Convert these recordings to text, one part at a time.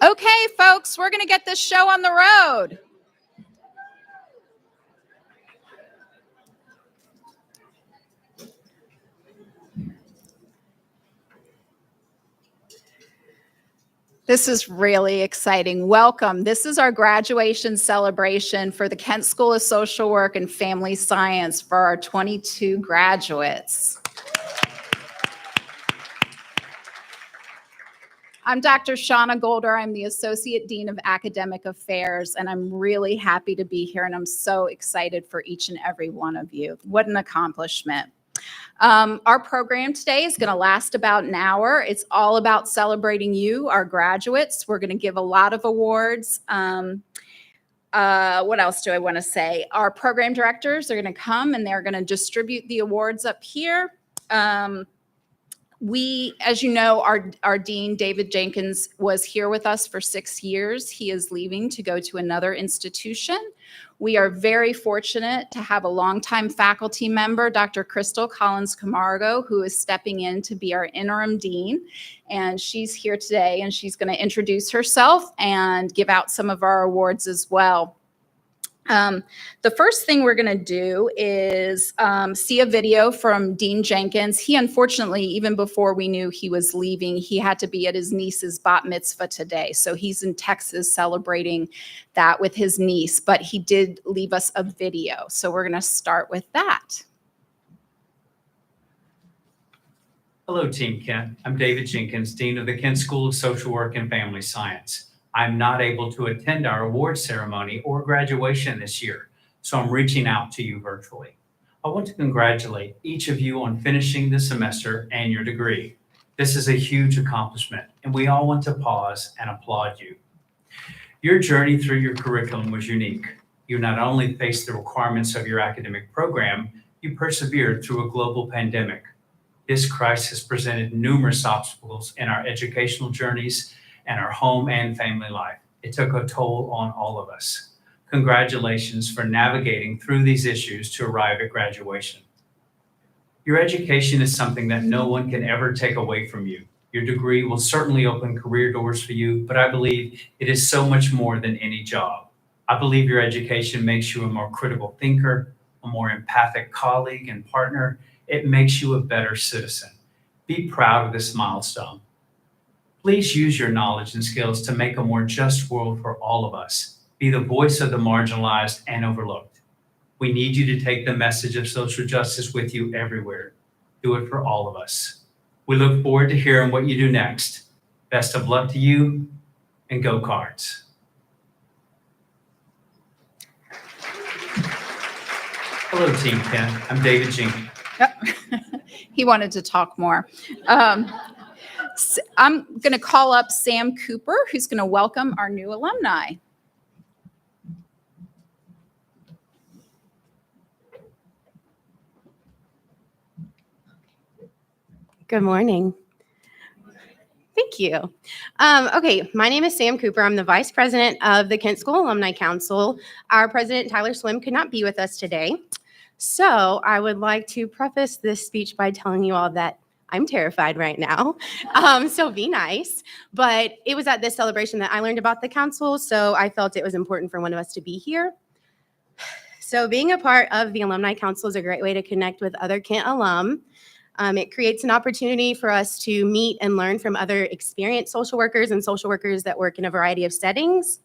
Okay, folks, we're going to get this show on the road. This is really exciting. Welcome. This is our graduation celebration for the Kent School of Social Work and Family Science for our 22 graduates. I'm Dr. Shauna Golder. I'm the Associate Dean of Academic Affairs, and I'm really happy to be here, and I'm so excited for each and every one of you. What an accomplishment. Our program today is going to last about an hour. It's all about celebrating you, our graduates. We're going to give a lot of awards. What else do I want to say? Our program directors are going to come and they're going to distribute the awards up here. We, as you know, our Dean, David Jenkins, was here with us for 6 years. He is leaving to go to another institution. We are very fortunate to have a longtime faculty member, Dr. Crystal Collins-Camargo, who is stepping in to be our interim dean. And she's here today, and she's going to introduce herself and give out some of our awards as well. The first thing we're going to do is see a video from Dean Jenkins. He, unfortunately, even before we knew he was leaving, he had to be at his niece's bat mitzvah today. So he's in Texas celebrating that with his niece, but he did leave us a video. So we're going to start with that. Hello, Team Kent. I'm David Jenkins, Dean of the Kent School of Social Work and Family Science. I'm not able to attend our award ceremony or graduation this year, so I'm reaching out to you virtually. I want to congratulate each of you on finishing the semester and your degree. This is a huge accomplishment, and we all want to pause and applaud you. Your journey through your curriculum was unique. You not only faced the requirements of your academic program, you persevered through a global pandemic. This crisis presented numerous obstacles in our educational journeys and our home and family life. It took a toll on all of us. Congratulations for navigating through these issues to arrive at graduation. Your education is something that no one can ever take away from you. Your degree will certainly open career doors for you, but I believe it is so much more than any job. I believe your education makes you a more critical thinker, a more empathic colleague and partner. It makes you a better citizen. Be proud of this milestone. Please use your knowledge and skills to make a more just world for all of us. Be the voice of the marginalized and overlooked. We need you to take the message of social justice with you everywhere. Do it for all of us. We look forward to hearing what you do next. Best of luck to you, and go Cards. Hello, Team Kent. I'm David Jenkins. Yep. He wanted to talk more. I'm going to call up Sam Cooper, who's going to welcome our new alumni. Good morning. Thank you. Okay, my name is Sam Cooper. I'm the Vice President of the Kent School Alumni Council. Our President, Tyler Swim, could not be with us today. So I would like to preface this speech by telling you all that I'm terrified right now. So be nice. But it was at this celebration that I learned about the council, so I felt it was important for one of us to be here. So being a part of the Alumni Council is a great way to connect with other Kent alum. It creates an opportunity for us to meet and learn from other experienced social workers and social workers that work in a variety of settings.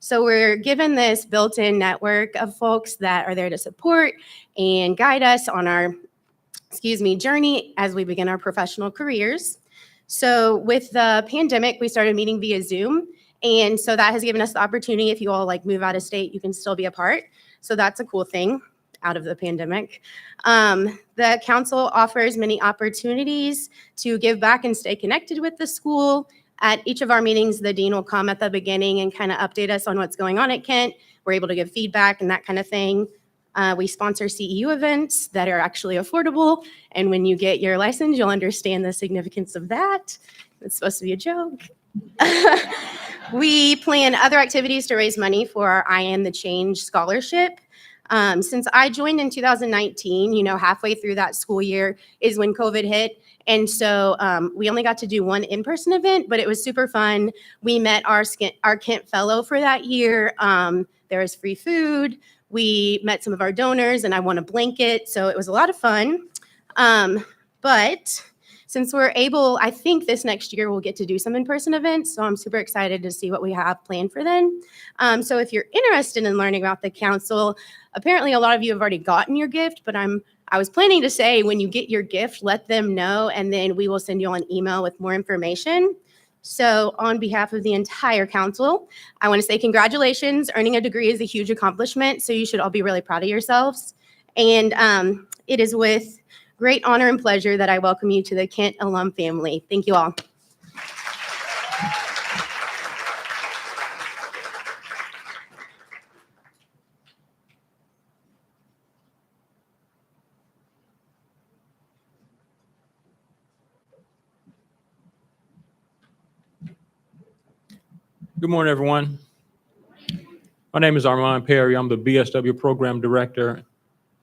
So we're given this built-in network of folks that are there to support and guide us on our, journey as we begin our professional careers. So with the pandemic, we started meeting via Zoom. And so that has given us the opportunity, if you all move out of state, you can still be a part. So that's a cool thing out of the pandemic. The council offers many opportunities to give back and stay connected with the school. At each of our meetings, the dean will come at the beginning and kind of update us on what's going on at Kent. We're able to give feedback and that kind of thing. We sponsor CEU events that are actually affordable. And when you get your license, you'll understand the significance of that. It's supposed to be a joke. We plan other activities to raise money for our I Am the Change scholarship. Since I joined in 2019, halfway through that school year is when COVID hit. And so we only got to do one in-person event, but it was super fun. We met our Kent Fellow for that year. There was free food. We met some of our donors and I won a blanket. So it was a lot of fun. But since we're able, I think this next year we'll get to do some in-person events. So I'm super excited to see what we have planned for then. So if you're interested in learning about the council, apparently a lot of you have already gotten your gift, but I was planning to say when you get your gift, let them know, and then we will send you an email with more information. So on behalf of the entire council, I want to say congratulations. Earning a degree is a huge accomplishment, so you should all be really proud of yourselves. And it is with great honor and pleasure that I welcome you to the Kent alum family. Thank you all. Good morning, everyone. My name is Armand Perry. I'm the BSW Program Director,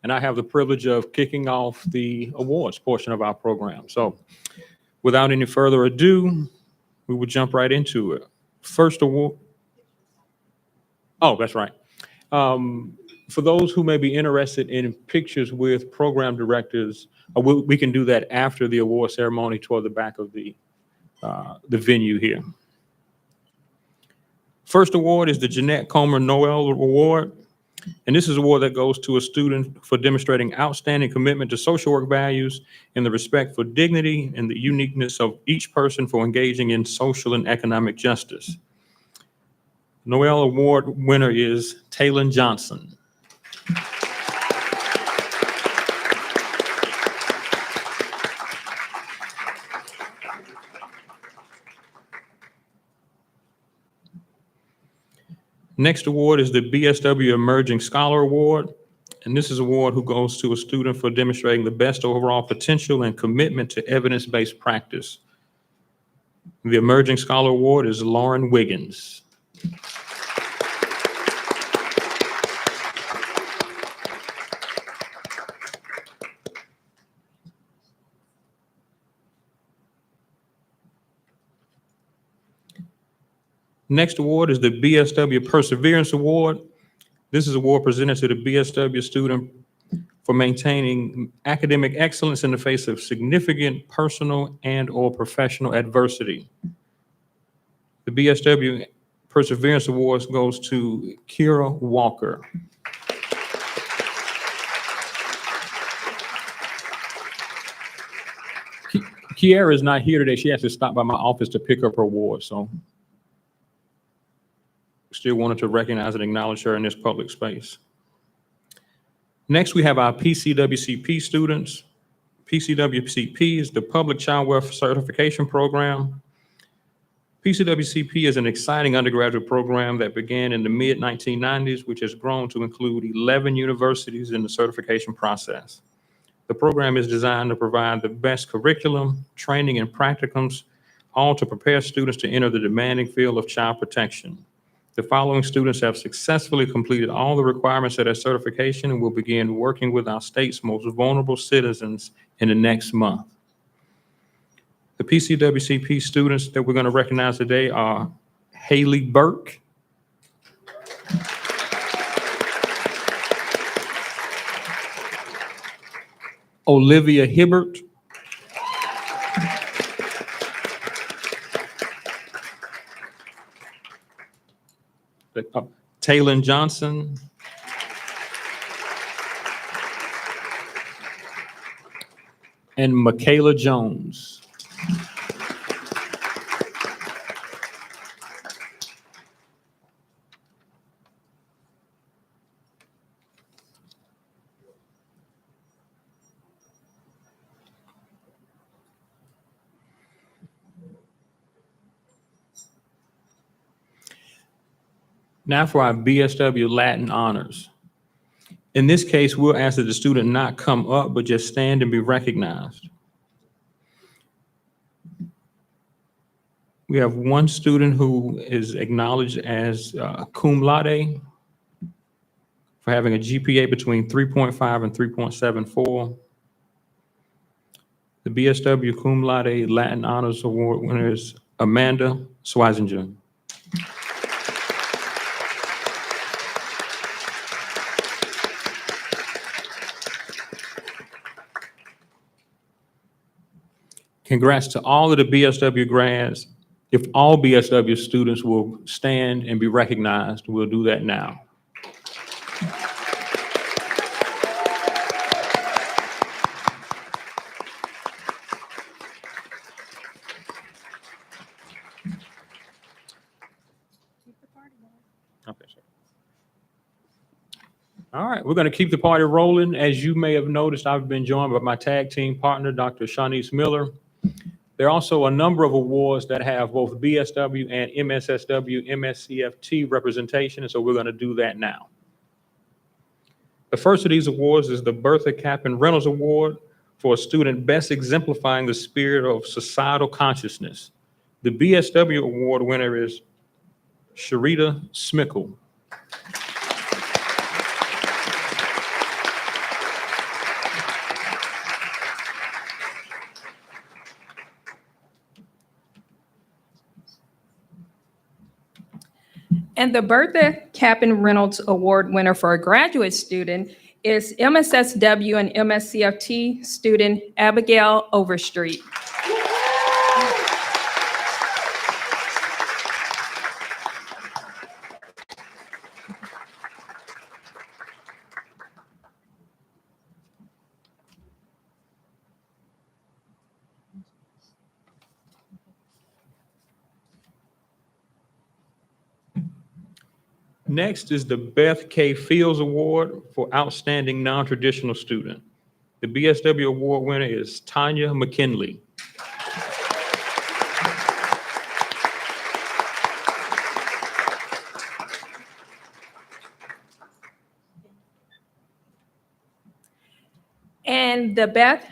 and I have the privilege of kicking off the awards portion of our program. So without any further ado, we will jump right into it. First award. Oh, that's right. For those who may be interested in pictures with program directors, we can do that after the award ceremony toward the back of the venue here. First award is the Jeanette Comer Noel Award. And this is an award that goes to a student for demonstrating outstanding commitment to social work values and the respect for dignity and the uniqueness of each person for engaging in social and economic justice. Noel Award winner is Taylor Johnson. Next award is the BSW Emerging Scholar Award. And this is an award who goes to a student for demonstrating the best overall potential and commitment to evidence-based practice. The Emerging Scholar Award is Lauren Wiggins. Next award is the BSW Perseverance Award. This is an award presented to the BSW student for maintaining academic excellence in the face of significant personal and/or professional adversity. The BSW Perseverance Awards goes to Kira Walker. Kiara is not here today. She has to stop by my office to pick up her award, so still wanted to recognize and acknowledge her in this public space. Next, we have our PCWCP students. PCWCP is the Public Child Welfare Certification Program. PCWCP is an exciting undergraduate program that began in the mid-1990s, which has grown to include 11 universities in the certification process. The program is designed to provide the best curriculum, training, and practicums, all to prepare students to enter the demanding field of child protection. The following students have successfully completed all the requirements of their certification and will begin working with our state's most vulnerable citizens in the next month. The PCWCP students that we're going to recognize today are Haley Burke, Olivia Hibbert, Taylor Johnson, and Michaela Jones. Now for our BSW Latin honors. In this case, we'll ask that the student not come up, but just stand and be recognized. We have one student who is acknowledged as cum laude for having a GPA between 3.5 and 3.74. The BSW Cum Laude Latin Honors Award winner is Amanda Swisinger. Congrats to all of the BSW grads. If all BSW students will stand and be recognized, we'll do that now. Okay, sir. All right, we're going to keep the party rolling. As you may have noticed, I've been joined by my tag team partner, Dr. Shanice Miller. There are also a number of awards that have both BSW and MSSW, MSCFT representation, and so we're going to do that now. The first of these awards is the Bertha Captain Reynolds Award for a student best exemplifying the spirit of societal consciousness. The BSW award winner is Sharita Smickle. And the Bertha Captain Reynolds Award winner for a graduate student is MSSW and MSCFT student Abigail Overstreet. Next is the Beth K. Fields Award for Outstanding Non-Traditional Student. The BSW award winner is Tanya McKinley. And the Beth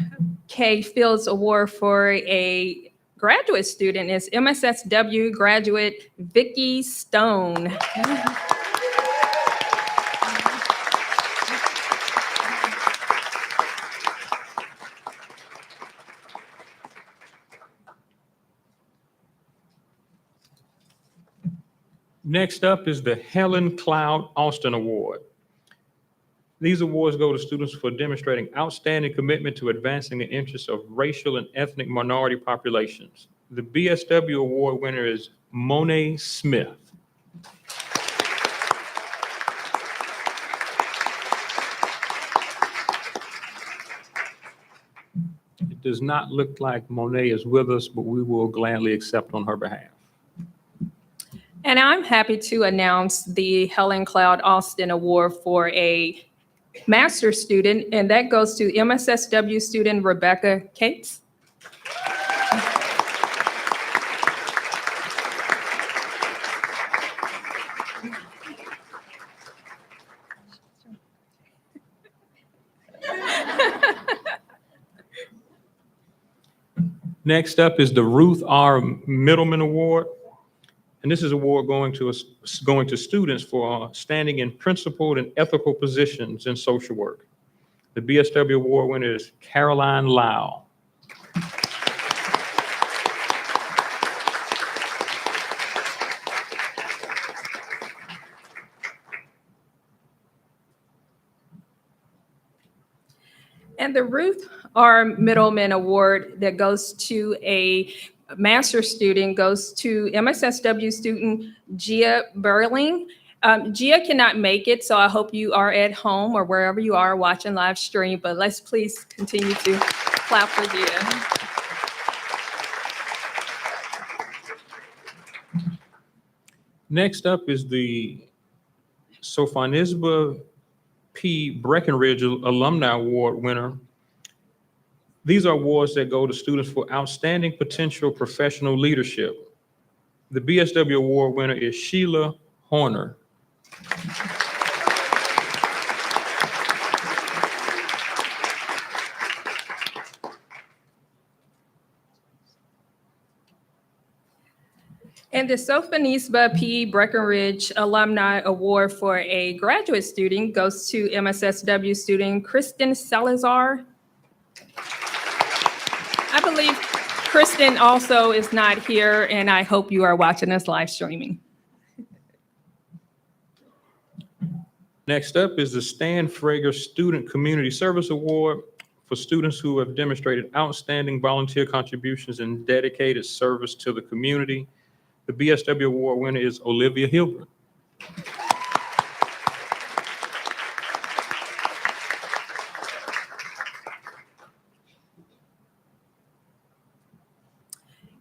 K. Fields Award for a graduate student is MSSW graduate Vicki Stone. Next up is the Helen Cloud Austin Award. These awards go to students for demonstrating outstanding commitment to advancing the interests of racial and ethnic minority populations. The BSW award winner is Monet Smith. It does not look like Monet is with us, but we will gladly accept on her behalf. And I'm happy to announce the Helen Cloud Austin Award for a master's student, and that goes to MSSW student Rebecca Cates. Next up is the Ruth R. Middleman Award. And this is an award going to students for standing in principled and ethical positions in social work. The BSW award winner is Caroline Lau. And the Ruth R. Middleman Award that goes to a master's student goes to MSSW student Gia Burling. Gia cannot make it, so I hope you are at home or wherever you are watching live stream, but let's please continue to clap for Gia. Next up is the Sophonisba P. Breckenridge Alumni Award winner. These are awards that go to students for outstanding potential professional leadership. The BSW award winner is Sheila Horner. And the Sophonisba P. Breckenridge Alumni Award for a graduate student goes to MSSW student Kristen Salazar. I believe Kristen also is not here, and I hope you are watching us live streaming. Next up is the Stan Frager Student Community Service Award for students who have demonstrated outstanding volunteer contributions and dedicated service to the community. The BSW award winner is Olivia Hilbert.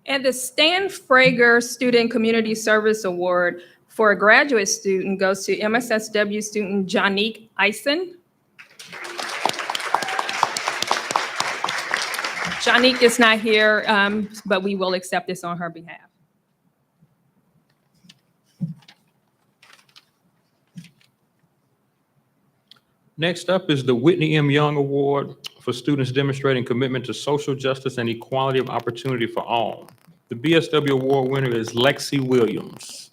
And the Stan Frager Student Community Service Award for a graduate student goes to MSSW student Janique Eisen. Janique is not here, but we will accept this on her behalf. Next up is the Whitney M. Young Award for students demonstrating commitment to social justice and equality of opportunity for all. The BSW award winner is Lexi Williams.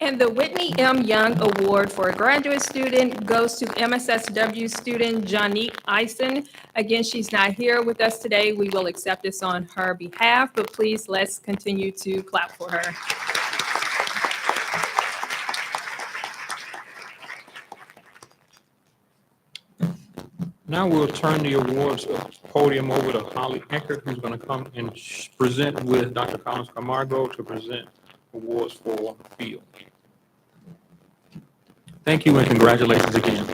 And the Whitney M. Young Award for a graduate student goes to MSSW student Janique Eisen. Again, she's not here with us today. We will accept this on her behalf, but please let's continue to clap for her. Now we'll turn the awards podium over to Holly Eckert, who's going to come and present with Dr. Collins Camargo to present awards for field. Thank you and congratulations again.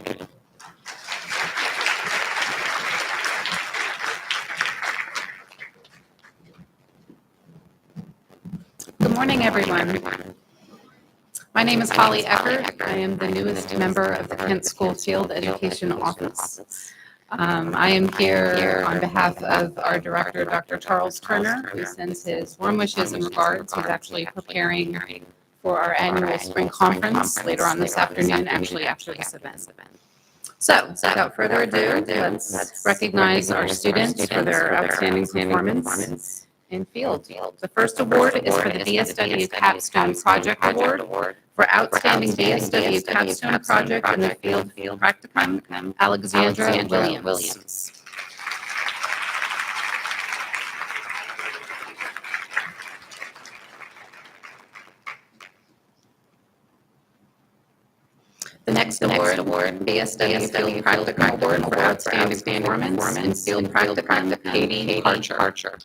Good morning, everyone. My name is Holly Eckert. I am the newest member of the Kent School Field Education Office. I am here on behalf of our director, Dr. Charles Turner, who sends his warm wishes and regards. He's actually preparing for our annual spring conference later on this afternoon, actually after this event. So, without further ado, let's recognize our students for their outstanding performance in field. The first award is for the BSW Capstone Project Award for outstanding BSW Capstone Project in the field practicum, Alexandra Williams. next award, BSW Field Practicum Award for Outstanding Performance in Field Practicum, Katie Archer.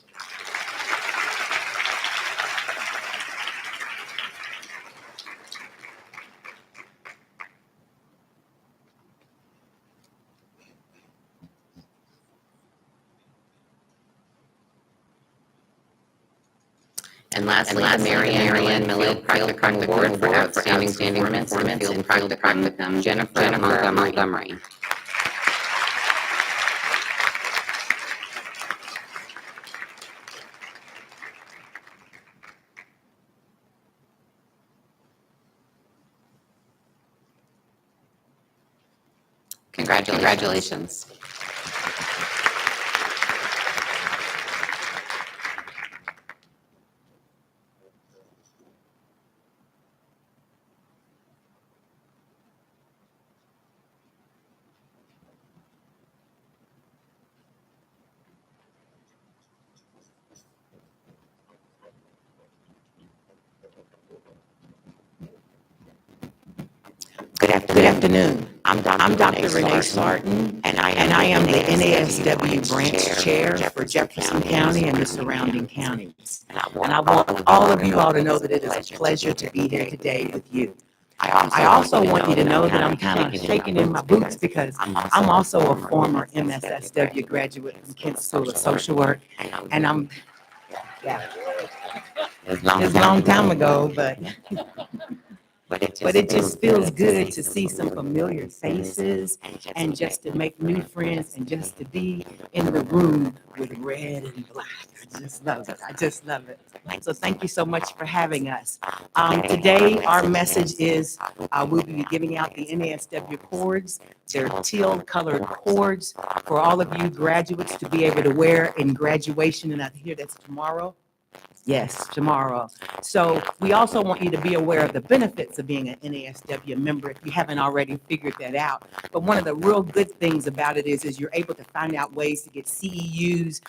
And lastly, the Marianne Millett Field Practicum Award for Outstanding Performance in Field Practicum, Jennifer Montgomery. Congratulations. Good afternoon. I'm Dr. Renee Sarton, and I am the NASW branch chair for Jefferson County and the surrounding counties. And I want all of you all to know that it is a pleasure to be here today with you. I also want you to know that I'm kind of shaking in my boots because I'm also a former MSSW graduate from Kent School of Social Work, and I'm, yeah, it's a long time ago, but it just feels good to see some familiar faces and just to make new friends and just to be in the room with red and black. I just love it. I just love it. So thank you so much for having us. Today, our message is we'll be giving out the NASW cords. They're teal colored cords for all of you graduates to be able to wear in graduation. And I hear that's tomorrow. Yes, tomorrow. So we also want you to be aware of the benefits of being an NASW member if you haven't already figured that out. But one of the real good things about it is you're able to find out ways to get CEUs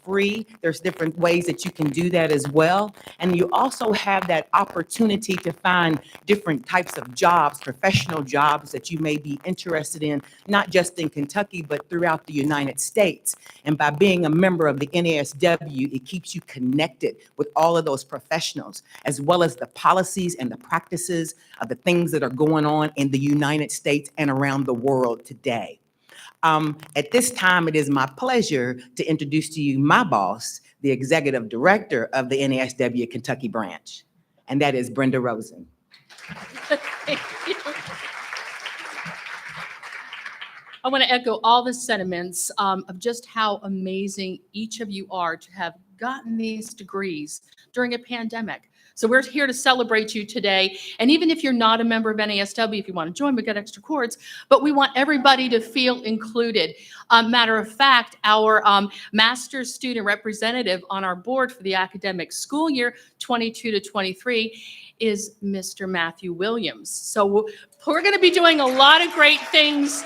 free. There's different ways that you can do that as well. And you also have that opportunity to find different types of jobs, professional jobs that you may be interested in, not just in Kentucky, but throughout the United States. And by being a member of the NASW, it keeps you connected with all of those professionals, as well as the policies and the practices of the things that are going on in the United States and around the world today. At this time, it is my pleasure to introduce to you my boss, the executive director of the NASW Kentucky branch, and that is Brenda Rosen. I want to echo all the sentiments of just how amazing each of you are to have gotten these degrees during a pandemic. So we're here to celebrate you today. And even if you're not a member of NASW, if you want to join, we got extra cords, but we want everybody to feel included. Matter of fact, our master's student representative on our board for the academic school year 22 to 23 is Mr. Matthew Williams. So we're going to be doing a lot of great things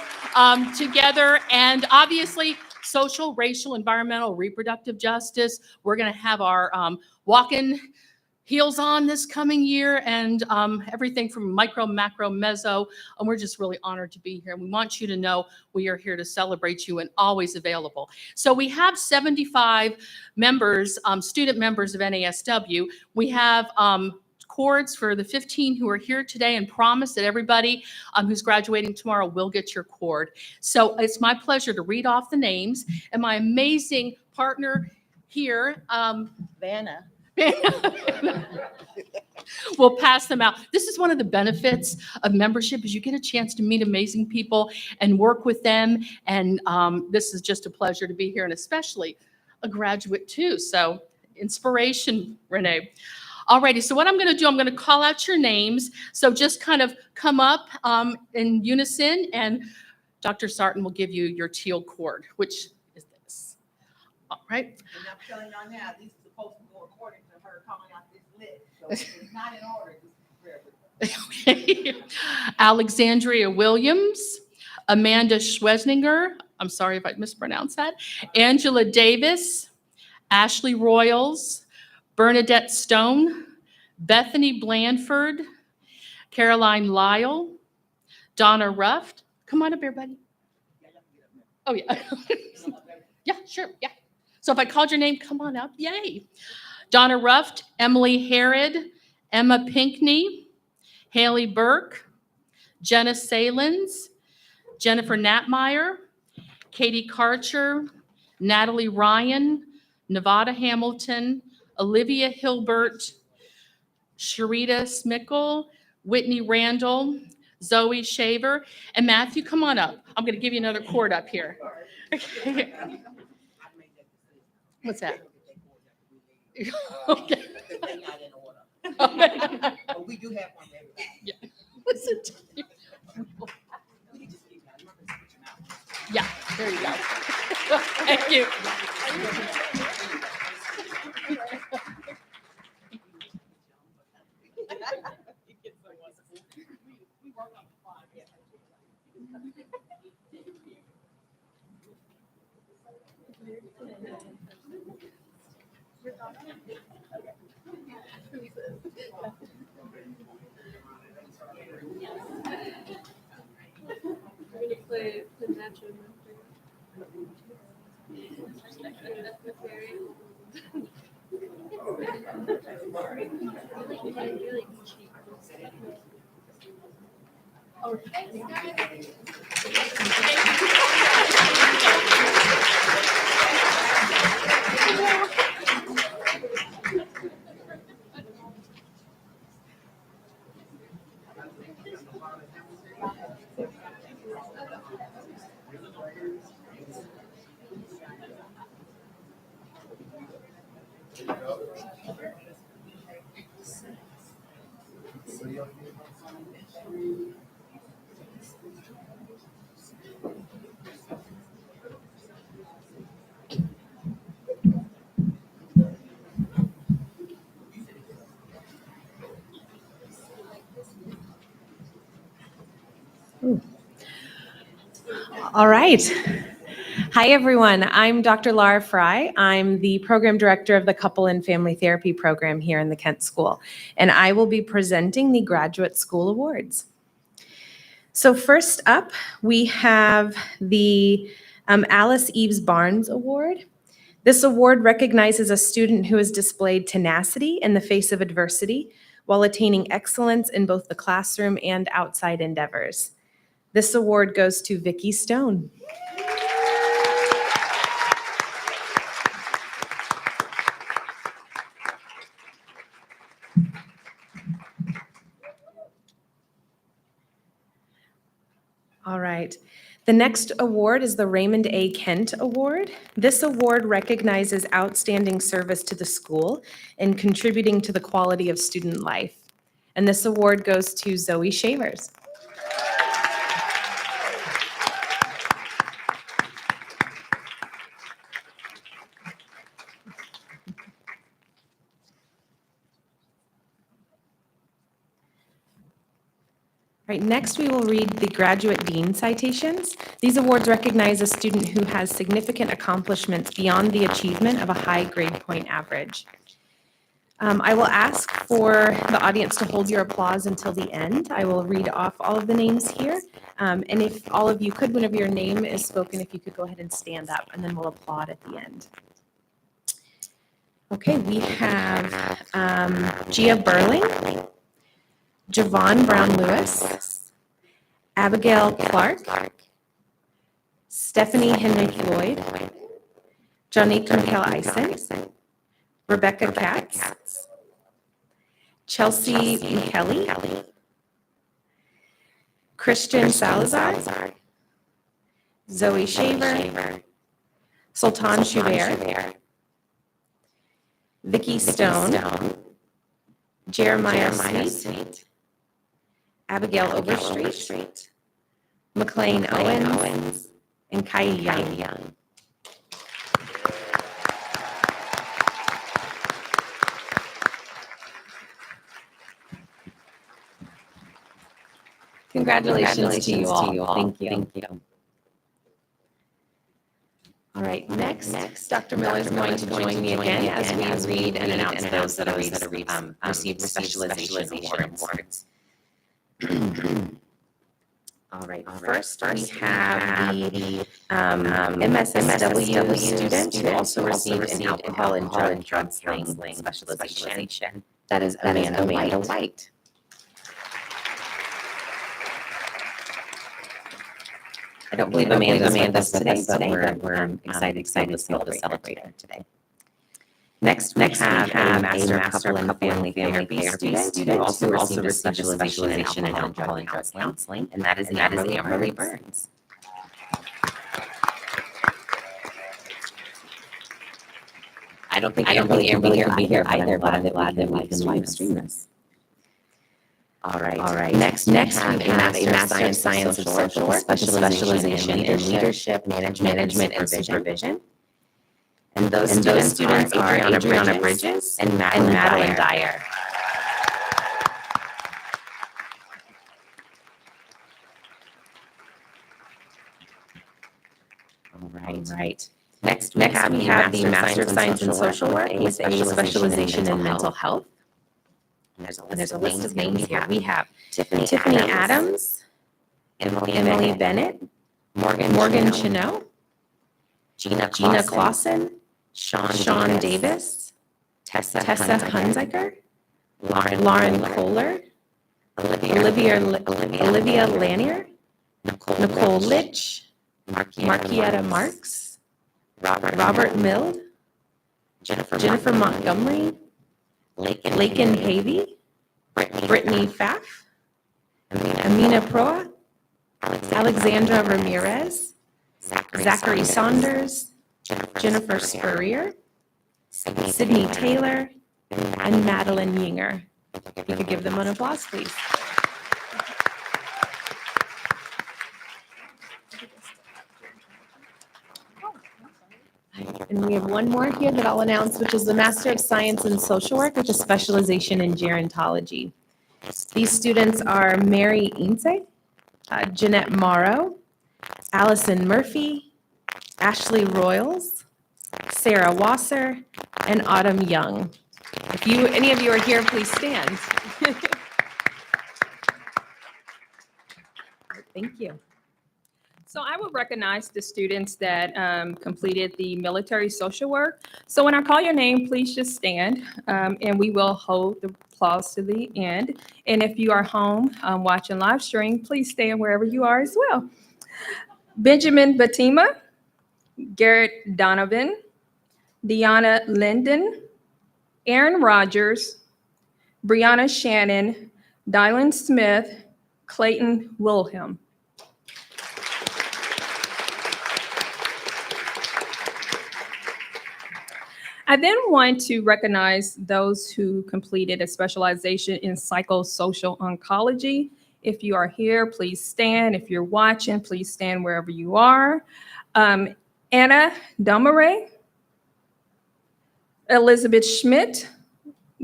together, and obviously social, racial, environmental, reproductive justice. We're going to have our walk-in heels on this coming year, and everything from micro, macro, meso. And we're just really honored to be here. And we want you to know we are here to celebrate you and always available. So we have 75 members, student members of NASW. We have cords for the 15 who are here today, and promise that everybody who's graduating tomorrow will get your cord. So it's my pleasure to read off the names, and my amazing partner here, Vanna, we'll pass them out. This is one of the benefits of membership, is you get a chance to meet amazing people and work with them. And this is just a pleasure to be here, and especially a graduate too. So inspiration, Renee. Alrighty, so what I'm going to do, I'm going to call out your names. So just kind of come up in unison, and Dr. Sarton will give you your teal cord, which is this. All right. And I'm telling y'all now, these are supposed to go according to her calling out this list. So it's not in order. Alexandria Williams, Amanda Schwesninger, I'm sorry if I mispronounced that, Angela Davis, Ashley Royals, Bernadette Stone, Bethany Blandford, Caroline Lyle, Donna Ruft. Come on up here, buddy. Oh, yeah. Yeah, sure, yeah. So if I called your name, come on up, yay. Donna Ruft, Emily Harrod, Emma Pinkney, Haley Burke, Jenna Salins, Jennifer Natmeyer, Katie Karcher, Natalie Ryan, Nevada Hamilton, Olivia Hilbert, Sharita Smickle, Whitney Randall, Zoe Shaver, and Matthew, come on up. I'm going to give you another cord up here. Okay. What's that? Okay. But we do have one for everybody. Yeah. Listen to you. Yeah, there you go. Thank you. All right. Hi, everyone. I'm Dr. Laura Fry. I'm the program director of the Couple and Family Therapy program here in the Kent School, and I will be presenting the Graduate School Awards. So first up, we have the Alice Eves Barnes Award. This award recognizes a student who has displayed tenacity in the face of adversity while attaining excellence in both the classroom and outside endeavors. This award goes to Vicki Stone. All right. The next award is the Raymond A. Kent Award. This award recognizes outstanding service to the school in contributing to the quality of student life. And this award goes to Zoe Shavers. Right, next we will read the Graduate Dean Citations. These awards recognize a student who has significant accomplishments beyond the achievement of a high grade point average. I will ask for the audience to hold your applause until the end. I will read off all of the names here. And if all of you could, whenever your name is spoken, if you could go ahead and stand up, and then we'll applaud at the end. Okay, we have Gia Burling, Javon Brown-Lewis, Abigail Clark, Stephanie Henry Floyd, Jonique McKell-Eisen, Rebecca Katz, Chelsea McKelly, Christian Salazar, Zoe Shaver, Sultan Schubert, Vicki Stone, Jeremiah Sweet, Abigail Overstreet, McLean Owens, and Kai Young. Congratulations to you all. Thank you. All right, next, Dr. Miller is going to join me again as we read and announce those that have received specialization awards. All right, first we have the MSSW student who also received an alcohol and drug counseling specialization. That is Amanda White. I don't believe Amanda's with us today, but we're excited to celebrate her today. Next, we have a Master Couple and Family Therapy student who also received a specialization in alcohol and drug counseling, and that is Amberly Burns. I don't think Amberly can be here either, but I'm glad that we can live stream this. All right. Next we have a Master of Science of Social Work, specialization in leadership, management, and supervision. And those students are Adriana Bridges and Madeline Dyer. All right. Next, we have the Master of Science in Social Work with a specialization in mental health. And there's a list of names here. We have Tiffany Adams, Emily Bennett, Morgan Chenot, Gina Clausen, Sean Davis, Tessa Hunziker, Lauren Kohler, Olivia Lanier, Nicole Litch, Markietta Marks, Robert Mild, Jennifer Montgomery, Lakin Havey, Brittany Pfaff, Amina Proa, Alexandra Ramirez, Zachary Saunders, Jennifer Spurrier, Sydney Taylor, and Madeline Yinger. You could give them an applause, please. And we have one more here that I'll announce, which is the Master of Science in Social Work with a specialization in gerontology. These students are Mary Ince, Jeanette Morrow, Allison Murphy, Ashley Royals, Sarah Wasser, and Autumn Young. If any of you are here, please stand. Thank you. So I will recognize the students that completed the military social work. So when I call your name, please just stand and we will hold the applause to the end. And if you are home watching live stream, please stand wherever you are as well. Benjamin Batima, Garrett Donovan, Deanna Linden, Aaron Rogers, Brianna Shannon, Dylan Smith, Clayton Wilhelm. I then want to recognize those who completed a specialization in psychosocial oncology. If you are here, please stand. If you're watching, please stand wherever you are. Anna Domeray, Elizabeth Schmidt,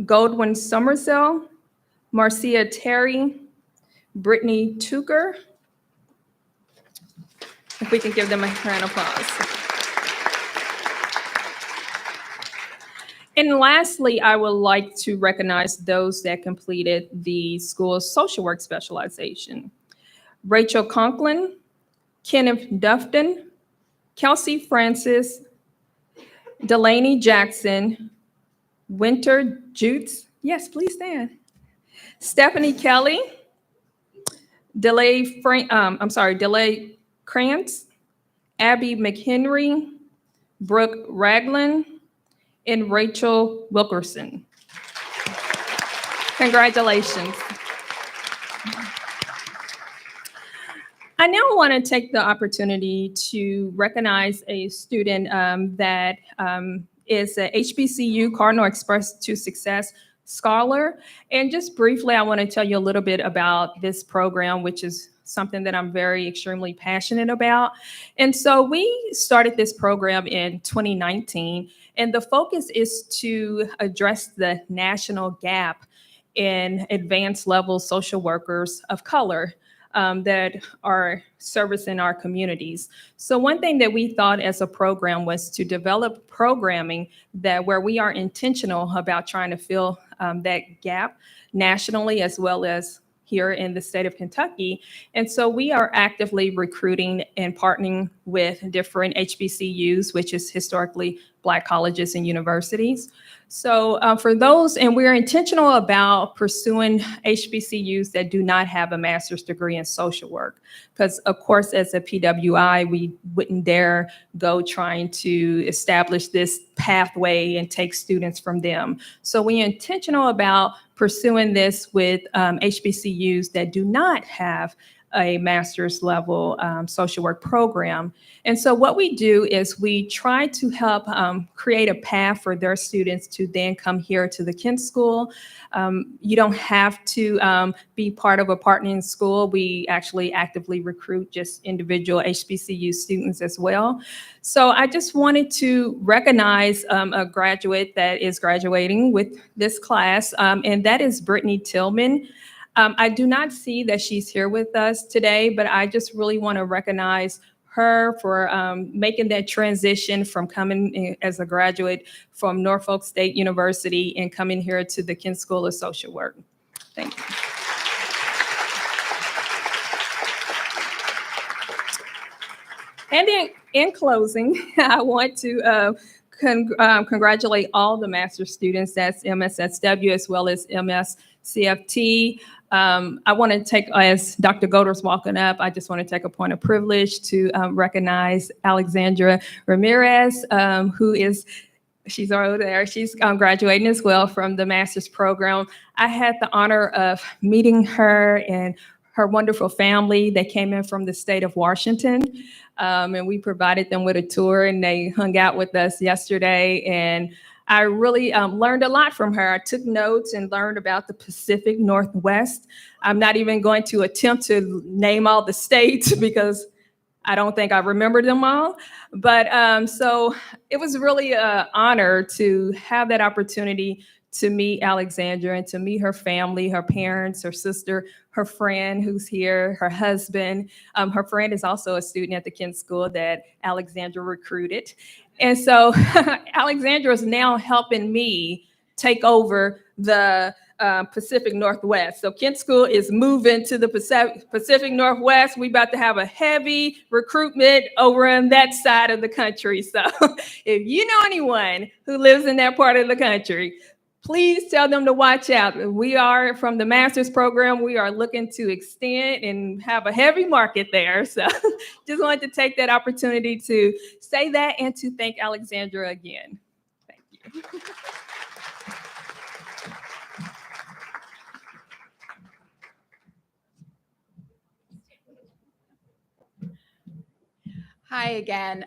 Goldwyn Somersell, Marcia Terry, Brittany Tucker. If we can give them a round of applause. And lastly, I would like to recognize those that completed the school's social work specialization. Rachel Conklin, Kenneth Dufton, Kelsey Francis, Delaney Jackson, Winter Jutes, yes, please stand. Stephanie Kelly, DeLay Krantz, Abby McHenry, Brooke Ragland, and Rachel Wilkerson. Congratulations. I now want to take the opportunity to recognize a student that is a HBCU Cardinal Express to Success Scholar. And just briefly, I want to tell you a little bit about this program, which is something that I'm extremely passionate about. And so we started this program in 2019, and the focus is to address the national gap in advanced level social workers of color that are servicing our communities. So one thing that we thought as a program was to develop programming where we are intentional about trying to fill that gap nationally as well as here in the state of Kentucky. And so we are actively recruiting and partnering with different HBCUs, which is historically Black colleges and universities. So for those, and we're intentional about pursuing HBCUs that do not have a master's degree in social work. Because of course, as a PWI, we wouldn't dare go trying to establish this pathway and take students from them. So we're intentional about pursuing this with HBCUs that do not have a master's level social work program. And so what we do is we try to help create a path for their students to then come here to the Kent School. You don't have to be part of a partnering school. We actually actively recruit just individual HBCU students as well. So I just wanted to recognize a graduate that is graduating with this class, and that is Brittany Tillman. I do not see that she's here with us today, but I just really want to recognize her for making that transition from coming in as a graduate from Norfolk State University and coming here to the Kent School of Social Work. Thank you. And in closing, I want to congratulate all the master's students, that's MSSW as well as MSCFT. I want to take, as Dr. Goder's walking up, I just want to take a point of privilege to recognize Alexandra Ramirez, who is, she's over there, she's graduating as well from the master's program. I had the honor of meeting her and her wonderful family. They came in from the state of Washington, and we provided them with a tour, and they hung out with us yesterday. And I really learned a lot from her. I took notes and learned about the Pacific Northwest. I'm not even going to attempt to name all the states because I don't think I remember them all. But so it was really an honor to have that opportunity to meet Alexandra and to meet her family, her parents, her sister, her friend who's here, her husband. Her friend is also a student at the Kent School that Alexandra recruited. And so Alexandra is now helping me take over the Pacific Northwest. So Kent School is moving to the Pacific Northwest. We about to have a heavy recruitment over on that side of the country. So if you know anyone who lives in that part of the country, please tell them to watch out. We are, from the master's program, we are looking to extend and have a heavy market there. So just wanted to take that opportunity to say that and to thank Alexandra again. Thank you. Hi again.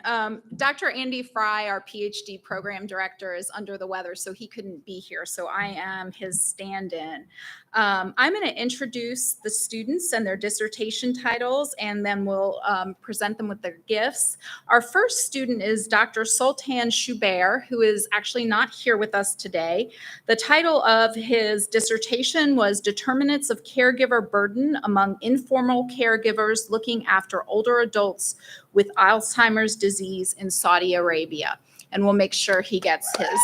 Dr. Andy Fry, our PhD program director, is under the weather, so he couldn't be here. So I am his stand-in. I'm going to introduce the students and their dissertation titles, and then we'll present them with their gifts. Our first student is Dr. Sultan Schubert, who is actually not here with us today. The title of his dissertation was Determinants of Caregiver Burden Among Informal Caregivers Looking After Older Adults with Alzheimer's Disease in Saudi Arabia. And we'll make sure he gets his.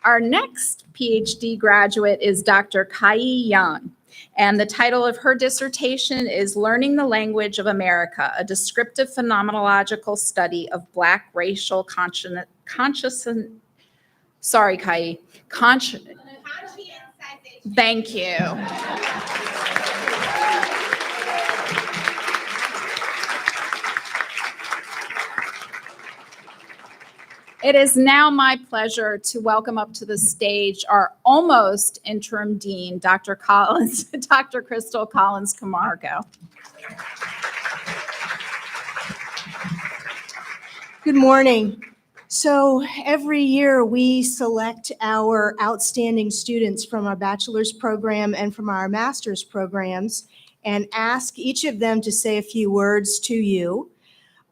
Our next PhD graduate is Dr. Kai Yang, and the title of her dissertation is Learning the Language of America, a descriptive phenomenological study of Black racial consciousness. Sorry, Kai. Thank you. It is now my pleasure to welcome up to the stage our almost interim dean, Dr. Crystal Collins Camargo. Good morning. So every year we select our outstanding students from our bachelor's program and from our master's programs and ask each of them to say a few words to you.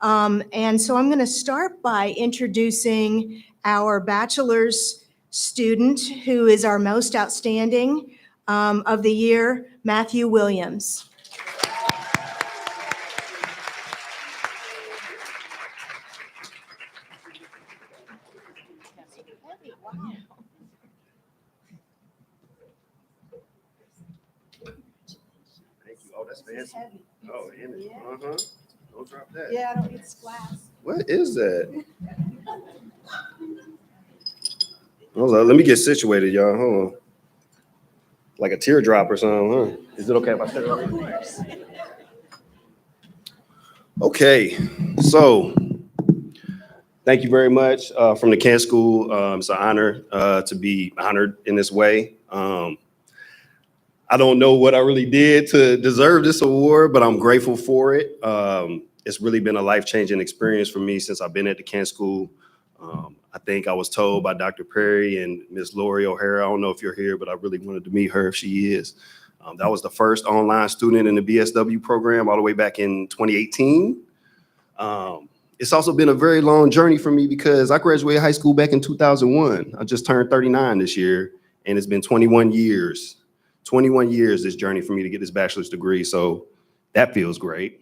And so I'm going to start by introducing our bachelor's student, who is our most outstanding of the year, Matthew Williams. Thank you. Oh, that's fancy. Oh, in it. Uh-huh. Don't drop that. Yeah, I don't get glass. What is that? Hold on, let me get situated, y'all. Hold on. Like a teardrop or something, huh? Is it okay if I sit over here? Okay, so thank you very much from the Kent School. It's an honor to be honored in this way. I don't know what I really did to deserve this award, but I'm grateful for it. It's really been a life-changing experience for me since I've been at the Kent School. I think I was told by Dr. Perry and Ms. Lori O'Hara, I don't know if you're here, but I really wanted to meet her if she is. That was the first online student in the BSW program all the way back in 2018. It's also been a very long journey for me because I graduated high school back in 2001. I just turned 39 this year, and it's been 21 years. 21 years this journey for me to get this bachelor's degree, so that feels great.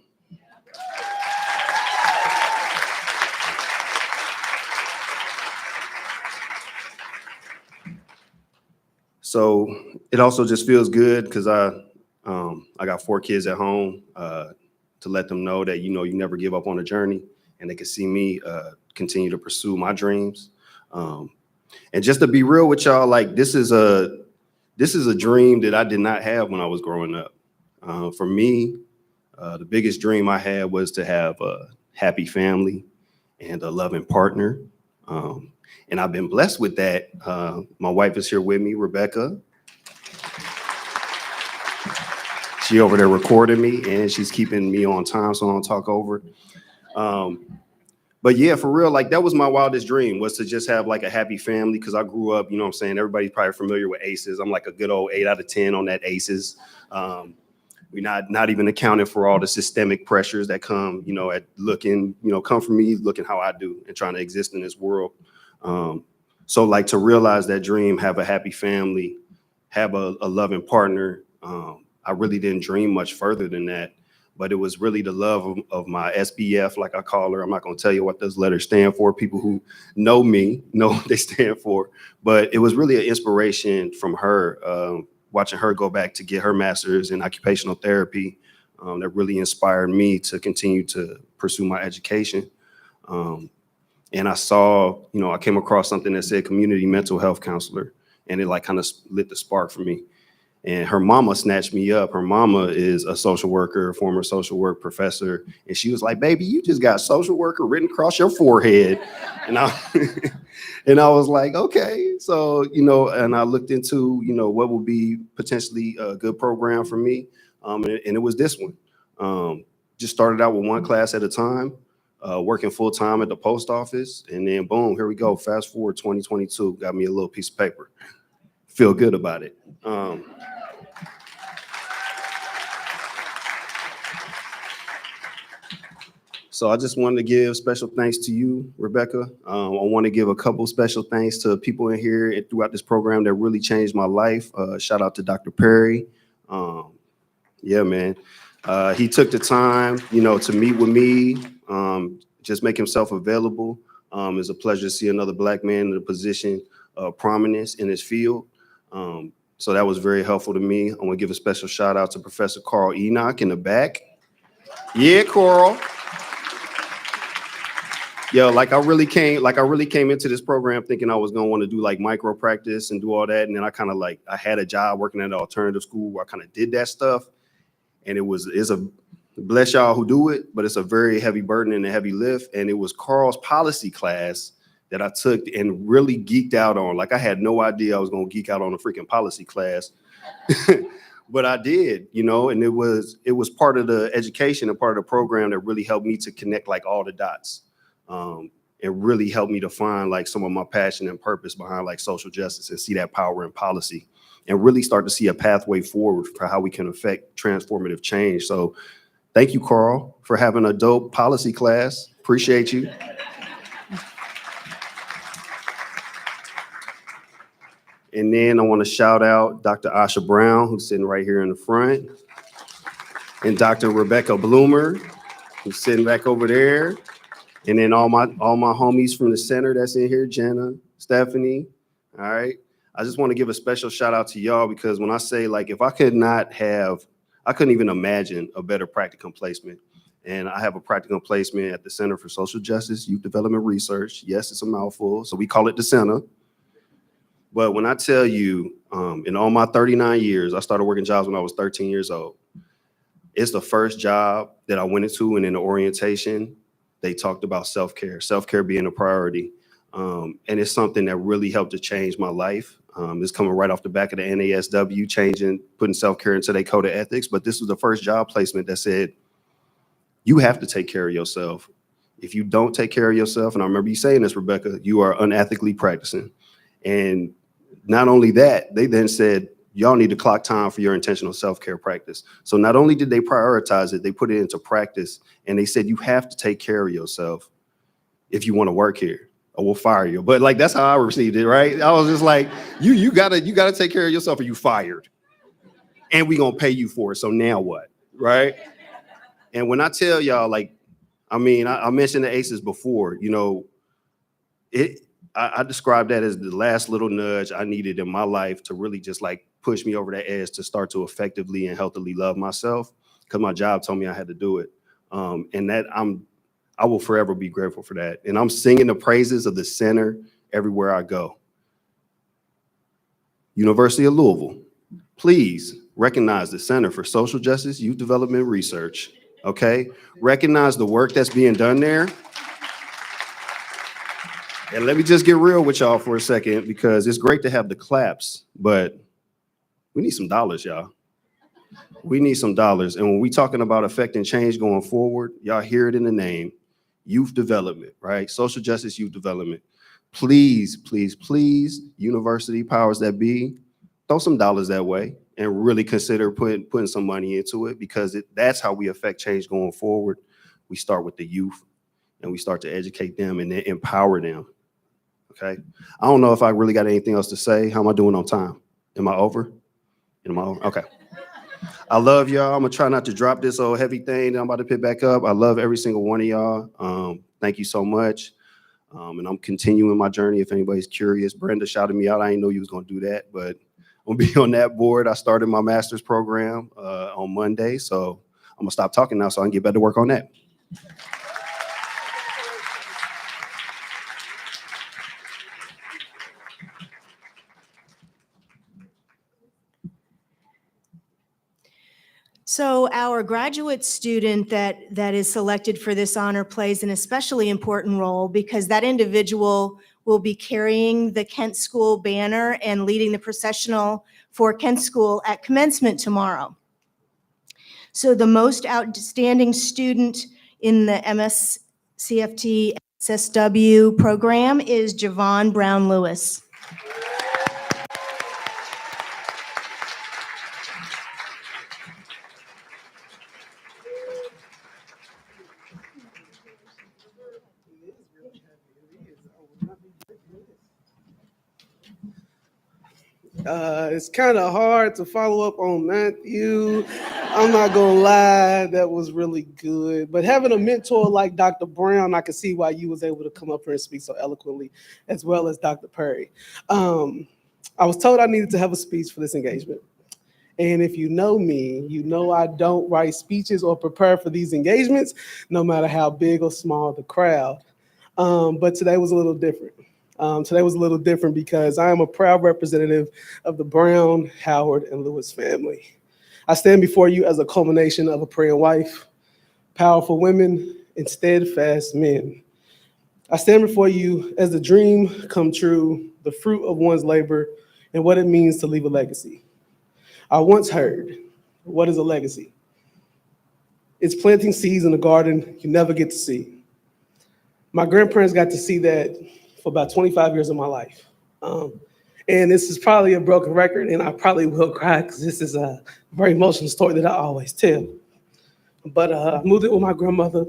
So it also just feels good because I got 4 kids at home to let them know that, you never give up on a journey, and they can see me continue to pursue my dreams. And just to be real with y'all, like this is a dream that I did not have when I was growing up. For me, the biggest dream I had was to have a happy family and a loving partner. And I've been blessed with that. My wife is here with me, Rebecca. She over there recording me, and she's keeping me on time so I don't talk over. But yeah, for real, like that was my wildest dream, was to just have like a happy family, because I grew up, you know what I'm saying? Everybody's probably familiar with ACEs. I'm like a good old 8 out of 10 on that ACEs. We're not even accounting for all the systemic pressures that come, at looking, come from me looking how I do and trying to exist in this world. So like to realize that dream, have a happy family, have a loving partner. I really didn't dream much further than that, but it was really the love of my SBF, like I call her. I'm not going to tell you what those letters stand for. People who know me know what they stand for, but it was really an inspiration from her, watching her go back to get her master's in occupational therapy. That really inspired me to continue to pursue my education. And I saw, I came across something that said community mental health counselor, and it like kind of lit the spark for me. And her mama snatched me up. Her mama is a social worker, a former social work professor. And she was like, baby, you just got social worker written across your forehead. And I was like, okay. So, and I looked into, what would be potentially a good program for me. And it was this one. Just started out with 1 class at a time, working full time at the post office. And then boom, here we go. Fast forward 2022, got me a little piece of paper. Feel good about it. So I just wanted to give special thanks to you, Rebecca. I want to give a couple special thanks to people in here and throughout this program that really changed my life. Shout out to Dr. Perry. Yeah, man. He took the time, to meet with me, just make himself available. It's a pleasure to see another Black man in a position of prominence in his field. So that was very helpful to me. I want to give a special shout out to Professor Carl Enoch in the back. Yeah, Coral. Yo, I really came into this program thinking I was gonna want to do like micro practice and do all that. And then I had a job working at an alternative school where I kind of did that stuff. And it's a bless y'all who do it, but it's a very heavy burden and a heavy lift. And it was Carl's policy class that I took and really geeked out on. Like I had no idea I was gonna geek out on a freaking policy class. But I did, and it was part of the education and part of the program that really helped me to connect like all the dots. It really helped me to find like some of my passion and purpose behind like social justice and see that power in policy and really start to see a pathway forward for how we can affect transformative change. So thank you, Carl, for having a dope policy class. Appreciate you. And then I want to shout out Dr. Asha Brown, who's sitting right here in the front, and Dr. Rebecca Bloomer, who's sitting back over there. And then all my homies from the center that's in here, Jenna, Stephanie, All right. I just want to give a special shout out to y'all because when I say like, if I could not have, I couldn't even imagine a better practicum placement. And I have a practicum placement at the Center for Social Justice, Youth Development Research. Yes, it's a mouthful, so we call it the center. But when I tell you, in all my 39 years, I started working jobs when I was 13 years old. It's the first job that I went into, and in the orientation, they talked about self-care being a priority. And it's something that really helped to change my life. It's coming right off the back of the NASW, putting self-care into their code of ethics. But this was the first job placement that said, you have to take care of yourself. If you don't take care of yourself, and I remember you saying this, Rebecca, you are unethically practicing. And not only that, they then said, y'all need to clock time for your intentional self-care practice. So not only did they prioritize it, they put it into practice. And they said, you have to take care of yourself if you want to work here, or we'll fire you. But like, that's how I received it, right? I was just like, you gotta take care of yourself or you fired. And we gonna pay you for it. So now what, right? And when I tell y'all, like, I mean, I mentioned the ACEs before, you know, I describe that as the last little nudge I needed in my life to really just like push me over that edge to start to effectively and healthily love myself, because my job told me I had to do it. And that I will forever be grateful for that. And I'm singing the praises of the center everywhere I go. University of Louisville, please recognize the Center for Social Justice, Youth Development Research, okay? Recognize the work that's being done there. And let me just get real with y'all for a second, because it's great to have the claps, but we need some dollars, y'all. We need some dollars. And when we talking about affecting change going forward, y'all hear it in the name, youth development, right? Social justice, youth development. Please, please, please, university powers that be, throw some dollars that way and really consider putting some money into it, because that's how we affect change going forward. We start with the youth and we start to educate them and then empower them. Okay. I don't know if I really got anything else to say. How am I doing on time? Am I over? Okay. I love y'all. I'm gonna try not to drop this old heavy thing that I'm about to pick back up. I love every single one of y'all. Thank you so much. And I'm continuing my journey. If anybody's curious, Brenda shouted me out. I didn't know you was gonna do that, but I'm gonna be on that board. I started my master's program on Monday, so I'm gonna stop talking now so I can get better work on that. So our graduate student that is selected for this honor plays an especially important role, because that individual will be carrying the Kent School banner and leading the processional for Kent School at commencement tomorrow. So the most outstanding student in the MSCFT SSW program is Javon Brown Lewis. It's kind of hard to follow up on Matthew. I'm not gonna lie, that was really good. But having a mentor like Dr. Brown, I can see why you was able to come up here and speak so eloquently, as well as Dr. Perry. I was told I needed to have a speech for this engagement. And if you know me, you know I don't write speeches or prepare for these engagements, no matter how big or small the crowd. But today was a little different. Today was a little different because I am a proud representative of the Brown, Howard, and Lewis family. I stand before you as a culmination of a praying wife, powerful women, and steadfast men. I stand before you as the dream come true, the fruit of one's labor, and what it means to leave a legacy. I once heard, what is a legacy? It's planting seeds in a garden you never get to see. My grandparents got to see that for about 25 years of my life. And this is probably a broken record, and I probably will cry because this is a very emotional story that I always tell. But I moved in with my grandmother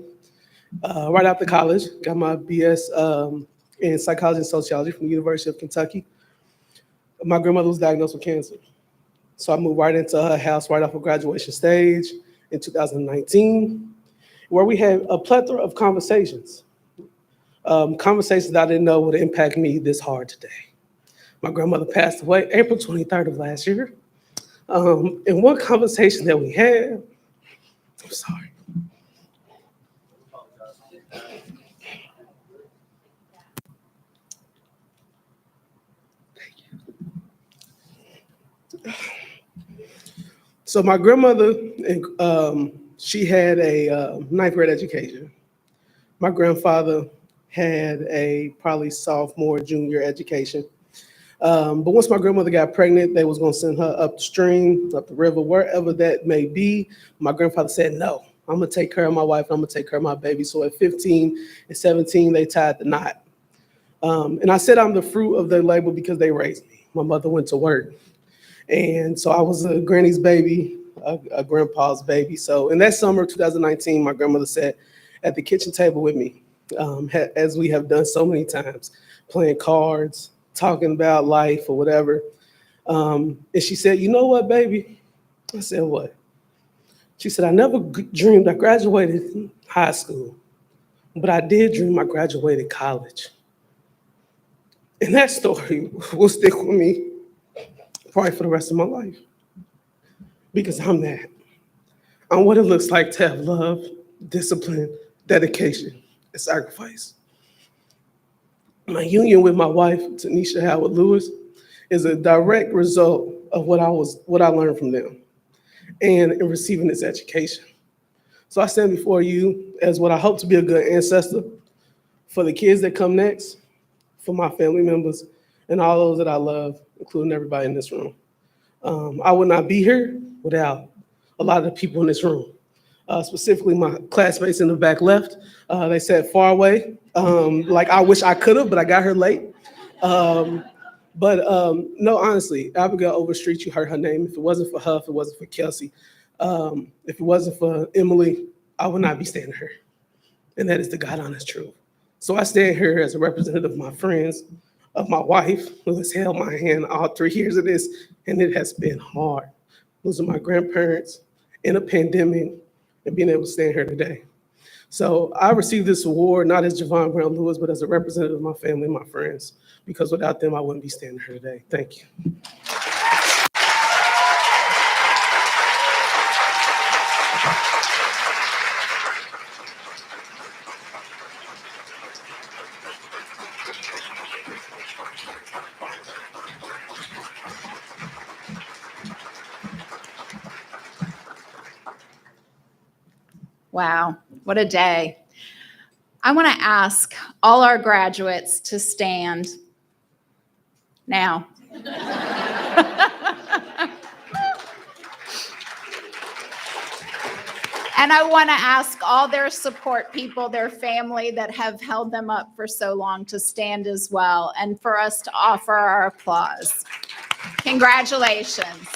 right after college, got my BS in psychology and sociology from the University of Kentucky. My grandmother was diagnosed with cancer. So I moved right into her house right off of graduation stage in 2019, where we had a plethora of conversations. Conversations that I didn't know would impact me this hard today. My grandmother passed away April 23rd of last year. In one conversation that we had, I'm sorry. So my grandmother, she had a ninth grade education. My grandfather had a probably sophomore, junior education. But once my grandmother got pregnant, they was gonna send her up the stream, up the river, wherever that may be. My grandfather said, no, I'm gonna take care of my wife, I'm gonna take care of my baby. So at 15 and 17, they tied the knot. And I said I'm the fruit of their labor because they raised me. My mother went to work. And so I was a granny's baby, a grandpa's baby. So in that summer of 2019, my grandmother sat at the kitchen table with me, as we have done so many times, playing cards, talking about life or whatever. And she said, you know what, baby? I said, what? She said, I never dreamed I graduated high school, but I did dream I graduated college. And that story will stick with me probably for the rest of my life, because I'm that. I'm what it looks like to have love, discipline, dedication, and sacrifice. My union with my wife, Tanisha Howard Lewis, is a direct result of what I learned from them and in receiving this education. So I stand before you as what I hope to be a good ancestor for the kids that come next, for my family members, and all those that I love, including everybody in this room. I would not be here without a lot of the people in this room, specifically my classmates in the back left. They sat far away, like I wish I could have, but I got here late. No, honestly, Abigail Overstreet, you heard her name. If it wasn't for her, if it wasn't for Kelsey, if it wasn't for Emily, I would not be standing here. And that is the God honest truth. So I stand here as a representative of my friends, of my wife, who has held my hand all 3 years of this, and it has been hard. Losing my grandparents in a pandemic and being able to stand here today. So I received this award not as Javon Brown Lewis, but as a representative of my family and my friends, because without them, I wouldn't be standing here today. Thank you. Wow, what a day. I want to ask all our graduates to stand now. And I want to ask all their support people, their family that have held them up for so long, to stand as well, and for us to offer our applause. Congratulations.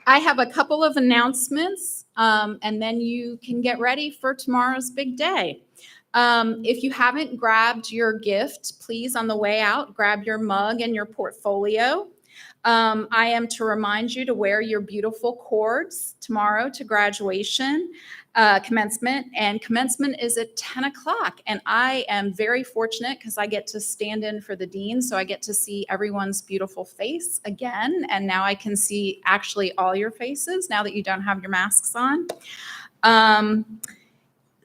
I have a couple of announcements, and then you can get ready for tomorrow's big day. If you haven't grabbed your gift, please, on the way out, grab your mug and your portfolio. I am to remind you to wear your beautiful cords tomorrow to graduation, commencement, and commencement is at 10 o'clock. And I am very fortunate because I get to stand in for the dean, so I get to see everyone's beautiful face again. And now I can see actually all your faces now that you don't have your masks on.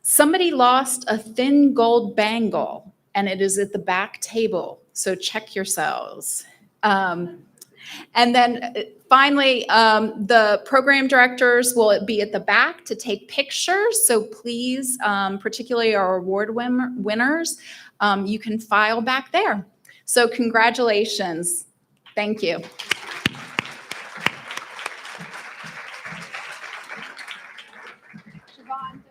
Somebody lost a thin gold bangle, and it is at the back table, so check yourselves. And then finally, the program directors will be at the back to take pictures. So please, particularly our award winners, you can file back there. So congratulations. Thank you. Siobhan,